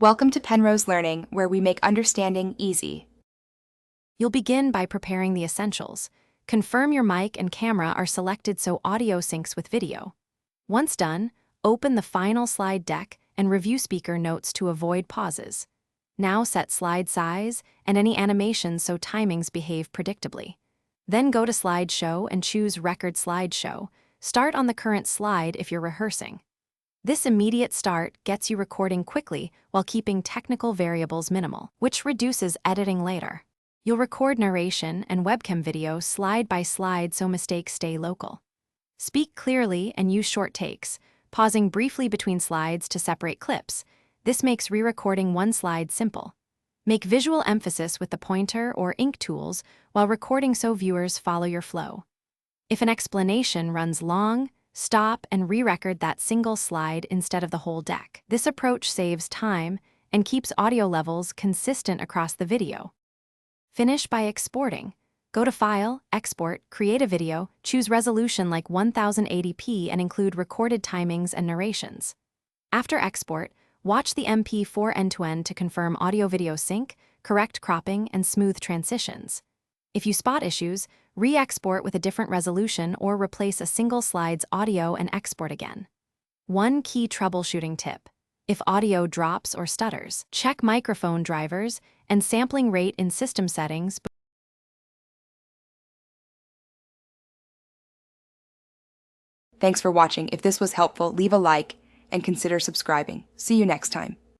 Welcome to Penrose Learning, where we make understanding easy. You'll begin by preparing the essentials. Confirm your mic and camera are selected so audio syncs with video. Once done, open the final slide deck and review speaker notes to avoid pauses. Now set slide size and any animations so timings behave predictably. Then go to Slideshow and choose Record Slideshow. Start on the current slide if you're rehearsing. This immediate start gets you recording quickly while keeping technical variables minimal, which reduces editing later. You'll record narration and webcam video slide by slide so mistakes stay local. Speak clearly and use short takes, pausing briefly between slides to separate clips. This makes re-recording one slide simple. Make visual emphasis with the pointer or ink tools while recording so viewers follow your flow. If an explanation runs long, stop and re-record that single slide instead of the whole deck. This approach saves time and keeps audio levels consistent across the video. Finish by exporting. Go to File, Export, create a video, choose resolution like 1080p and include recorded timings and narrations. After export, watch the MP4 end-to-end to confirm audio-video sync, correct cropping, and smooth transitions. If you spot issues, re-export with a different resolution or replace a single slide's audio and export again. One key troubleshooting tip: if audio drops or stutters, check microphone drivers and sampling rate in system settings. Thanks for watching. If this was helpful, leave a like and consider subscribing. See you next time.